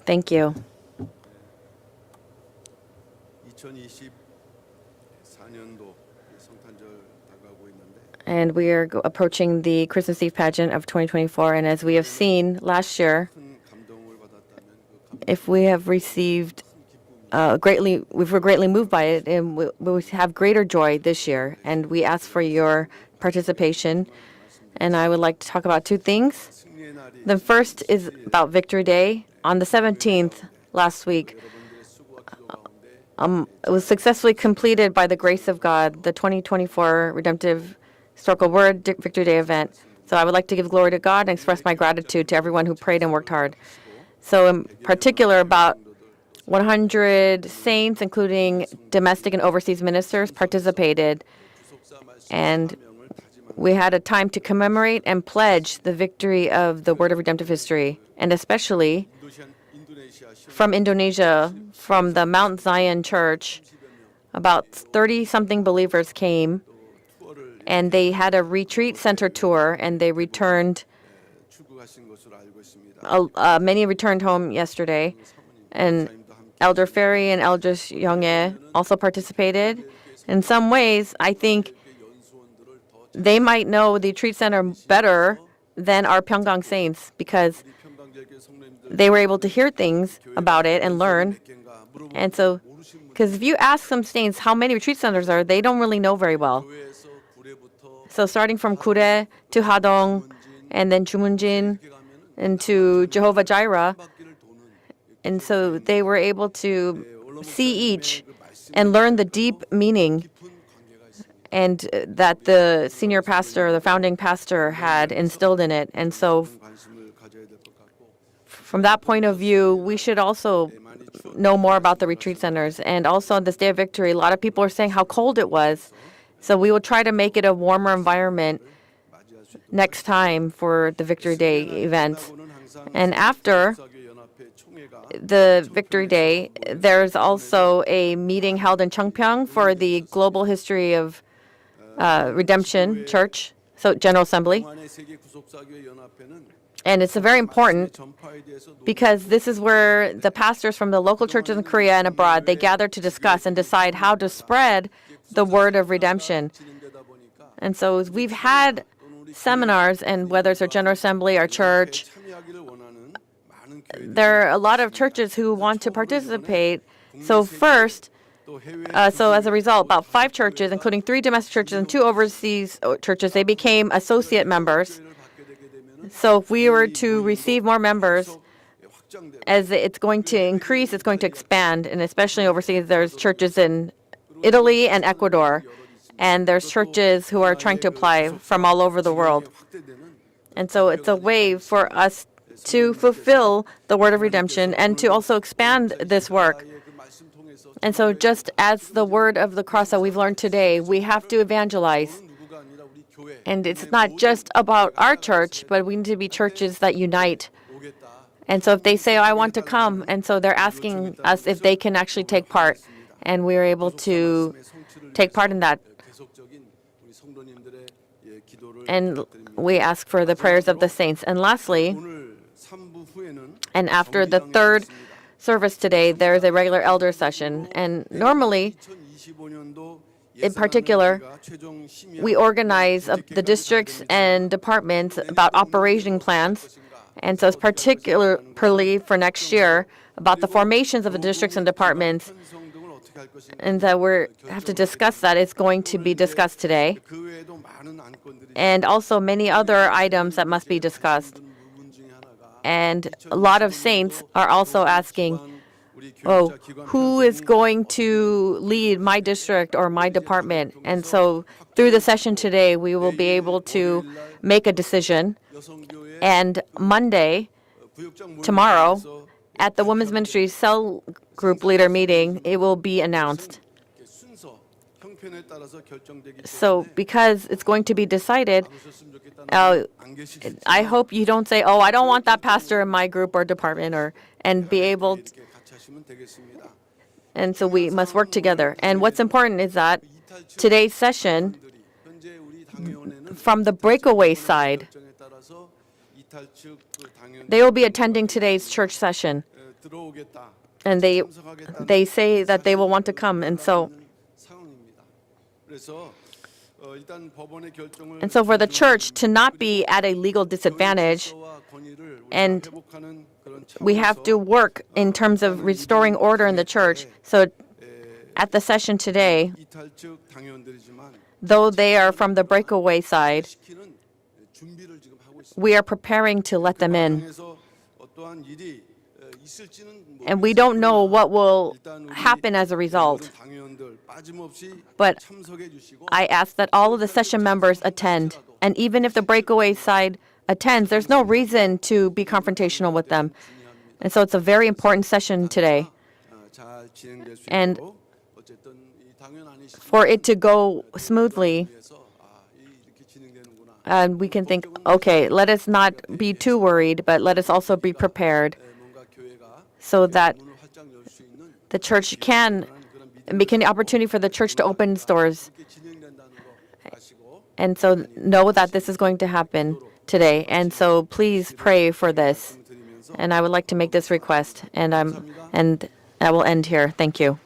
Thank you. 2024년도 성탄절 다가오고 있는데 And we are approaching the Christmas Eve pageant of 2024. And as we have seen last year, 큰 감동을 받았다면 그 감동 if we have received if we're greatly moved by it, and we have greater joy this year. And we ask for your participation. And I would like to talk about two things. 승리의 날이 The first is about Victory Day. On the 17th last week, 여러분들의 수고와 기도 가운데 it was successfully completed by the grace of God, the 2024 Redemptive Historical Word Victory Day event. So I would like to give glory to God and express my gratitude to everyone who prayed and worked hard. So in particular, about 100 saints, including domestic and overseas ministers, participated. And we had a time to commemorate and pledge the victory of the Word of Redemptive History, and especially 인도네시아 from Indonesia, from the Mount Zion Church, about 30-something believers came, and they had a retreat center tour, and they returned. 출국하신 것으로 알고 있습니다. Many returned home yesterday, and Elder Ferry and Elder Youngye also participated. In some ways, I think they might know the retreat center better than our Pyungkang saints because 평강제일교회 성도님들 they were able to hear things about it and learn. 겐가 물어보면 And so, because if you ask some saints how many retreat centers are, they don't really know very well. 교회에서 구례부터 So starting from Kure to Hadong, and then Jumunjin, and to Jehovah Jireh, 바퀴를 도는 and so they were able to see each and learn the deep meaning 깊은 관계가 있습니다. and that the senior pastor, the founding pastor, had instilled in it. And so 관심을 가져야 될 것 같고 from that point of view, we should also know more about the retreat centers. And also on this Day of Victory, a lot of people are saying how cold it was. So we will try to make it a warmer environment 맞이할 수 있도록 next time for the Victory Day events. 하고는 항상 And after 국사교연합회 총회가 the Victory Day, there's also a meeting held in Cheongpyeong for the Global History of Redemption Church, so General Assembly. 동안의 세계 구속사교회 연합회는 And it's very important 전파에 대해서 because this is where the pastors from the local churches in Korea and abroad, they gather to discuss and decide how to spread the word of redemption. 진행되다 보니까 And so we've had seminars, and whether it's our General Assembly, our church, 참여하기를 원하는 많은 교회들 there are a lot of churches who want to participate. So first, 또 해외 so as a result, about 5 churches, including 3 domestic churches and 2 overseas churches, they became associate members. 교회를 받게 되게 되면은 So if we were to receive more members, 확장되고 as it's going to increase, it's going to expand, and especially overseas, there's churches in Italy and Ecuador, and there's churches who are trying to apply from all over the world. 확대되는 And so it's a way for us to fulfill the word of redemption and to also expand this work. 그 말씀 통해서 And so just as the word of the cross that we've learned today, we have to evangelize. 누구가 아니라 우리 교회 And it's not just about our church, but we need to be churches that unite. 오겠다. And so if they say, oh, I want to come, and so they're asking us if they can actually take part. And we are able to take part in that. 계속적인 우리 성도님들의 기도를 And we ask for the prayers of the saints. And lastly, 오늘 3부 후에는 and after the third service today, there is a regular elder session. And normally, 2025년도 in particular, 최종 심의 we organize the districts and departments about operating plans. And so it's particularly for next year about the formations of the districts and departments. 편성 등을 어떻게 할 것인가. And that we have to discuss that. It's going to be discussed today. 그 외에도 많은 안건들이 And also many other items that must be discussed. 부분 중에 하나가 And a lot of saints are also asking, 우리 oh, 교육자 기관 who is going to lead my district or my department? And so through the session today, we will be able to make a decision. 여성교회 And Monday, 부역장 모임 tomorrow, 통해서 at the Women's Ministry Cell Group Leader meeting, it will be announced. 이렇게 순서 형편에 따라서 결정되기 So because it's going to be decided, 때문에 좋겠다는 안 계시겠지만 I hope you don't say, oh, I don't want that pastor in my group or department, and be able to, 이렇게 같이 하시면 되겠습니다. and so we must work together. And what's important is that today's session, 현재 우리 당회원회는 from the breakaway side, 결정에 따라서 이탈 측 그 당연 They will be attending today's church session, 들어오겠다. and they say that they will want to come, and so 상황입니다. 그래서 일단 법원의 결정을 and so for the church to not be at a legal disadvantage, 질서와 권위를 우리가 and 회복하는 그런 we have to work in terms of restoring order in the church. So at the session today, 이탈 측 당연들이지만 though they are from the breakaway side, 시키는 준비를 지금 하고 있습니다. we are preparing to let them in. 과정에서 어떠한 일이 있을지는 And we don't know what will happen as a result. 당연들 빠짐없이 But 참석해 주시고 I ask that all of the session members attend. And even if the breakaway side attends, there's no reason to be confrontational with them. And so it's a very important session today. 잘 진행될 수 And 있도록 어쨌든 이 당연 아니시지만 For it to go smoothly, 위해서 이렇게 진행되는구나. and we can think, okay, let us not be too worried, but let us also be prepared 뭔가 교회가 so that 문을 활짝 열 수 있는 the church can make an opportunity for the church to open its doors. 이렇게 진행된다는 거 아시고 And so know that this is going to happen today. And so please pray for this. 드리면서 And I would like to make this request. And I will end here. Thank you.